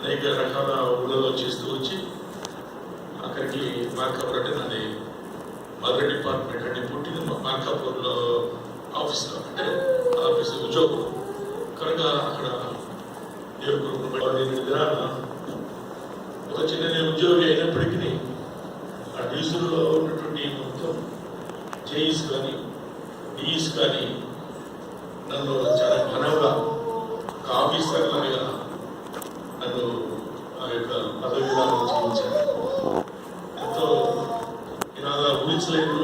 అనేక రకాల ఊళ్ళలో చేస్తూ వచ్చి అక్కడికి మార్కాపూర్ అంటే నాది మదర్ డిపార్ట్మెంట్ అంటే పుట్టిన మార్కాపూర్లో ఆఫీస్లో అంటే ఆఫీస్ ఉద్యోగం కనుక అక్కడ ఒక చిన్న ఉద్యోగి అయినప్పటికీ ఆ డివిజన్లో ఉన్నటువంటి మొత్తం జేఈస్ కానీ డిఈస్ కానీ నన్ను చాలా ఘనంగా ఒక ఆఫీసర్ లాగా నన్ను ఆ యొక్క పదవి విధానం చేయించారు. ఎంతో నేను అలా ఊహించలేదు.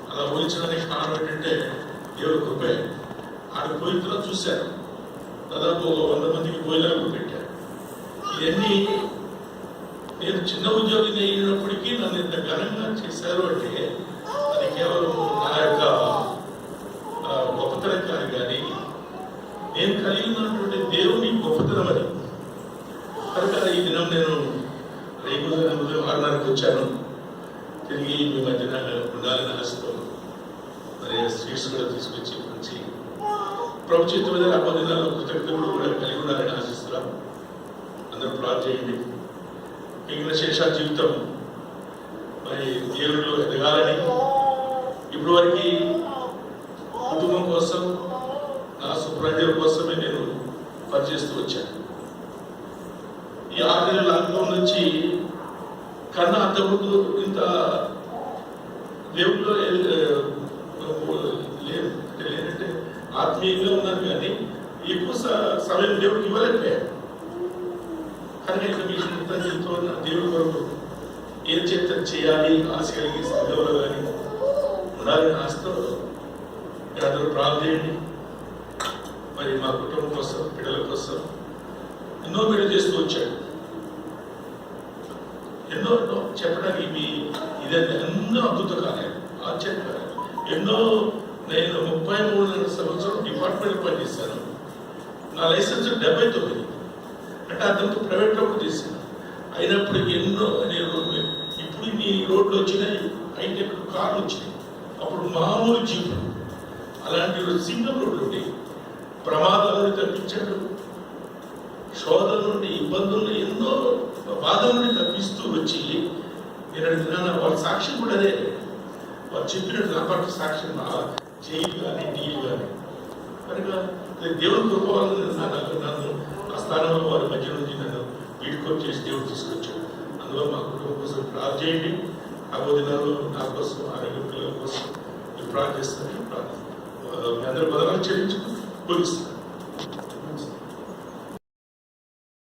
అలా ఊహించడానికి కారణం ఏంటంటే దేవుడి కృప. ఆడ పోయిన తర్వాత చూశాను, దాదాపు 100 మందికి భోజనాలు పెట్టారు. ఇవన్నీ నేను చిన్న ఉద్యోగిని అయినప్పటికీ నన్ను ఇంత ఘనంగా చేశారు అంటే అది కేవలం నా యొక్క గొప్పతనం కాదు, కానీ నేను కలిగి ఉన్నటువంటి దేవుని గొప్పతనం అది. కనుక ఈ దినం నేను ఉదయం 6:30కి వచ్చాను. తిరిగి మీ మధ్యన ఉండాలని ఆశతో మరి స్వీట్స్ కూడా తీసుకొచ్చి మంచి ప్రభు చేతి మీద 10 దినాల్లో కృతజ్ఞతలు కూడా కలిగి ఉండాలని ఆశిస్తున్నాం. అందరూ ప్రార్థన చేయండి. మిగిలిన శేష జీవితం మరి దేవుళ్ళు ఎదగాలని ఇప్పుడు వరకు కుటుంబం కోసం నా సుప్రజల కోసమే నేను పనిచేస్తూ వచ్చాను. ఈ 6 నెలల లాక్డౌన్ నుంచి కన్నా అంతకుముందు ఇంత దేవుళ్ళు లేదంటే ఆత్మీయంగా ఉన్నాను, కానీ ఎక్కువ సమయం దేవుడికి ఇవ్వలేకపోయాను. కనుక ఇక మీ జీవితంతో నా దేవుడి కొరకు ఏం చేత చేయాలి ఆశ కలిగి సంఘంలో కానీ ఉండాలని ఆశతో అందరూ ప్రార్థన. మరి మా కుటుంబం కోసం పిల్లల కోసం ఎన్నో మీరు చేస్తూ వచ్చాడు. ఎన్నో చెప్పడానికి మీ ఇదంతా ఎన్నో అద్భుత కార్యాలు, ఆశ్చర్య కార్యాలు ఎన్నో. నేను 33 సంవత్సరం డిపార్ట్మెంట్ పనిచేశాను. నా లైసెన్స్ 79 అంటే అదంతా ప్రైవేట్లో కూడా చేశాను. అయినప్పటికీ ఎన్నో నేను ఇప్పుడు ఈ రోడ్లు వచ్చినాయి, హైటెక్ కార్లు వచ్చినాయి. అప్పుడు మామూలు జీవులు అలాంటి సింగల్ రోడ్లు ఉండేవి. ప్రమాదాల నుండి తప్పించాడు, శోధన నుండి ఇబ్బందులు ఎన్నో బాధల నుండి తప్పిస్తూ వచ్చి నేను అడుగుతున్నాను. వాళ్ళ సాక్ష్యం కూడా అదే, వాళ్ళు చెప్పినట్టు కాబట్టి సాక్ష్యం జైలు కానీ డీలు కానీ. కనుక దేవుని కృపవాలని నన్ను ఆ స్థానంలో వారి మధ్య నుంచి నన్ను వీడుకొని చేసి దేవుడు తీసుకొచ్చాడు. అందులో మా కుటుంబం కోసం ప్రార్థన చేయండి. ఆ దినాల్లో నా కోసం, ఆరోగ్య పిల్లల కోసం మీరు ప్రార్థిస్తారని ప్రార్థన. మీ అందరూ బదనాలు చెల్లించుకుని ముగిస్తాను.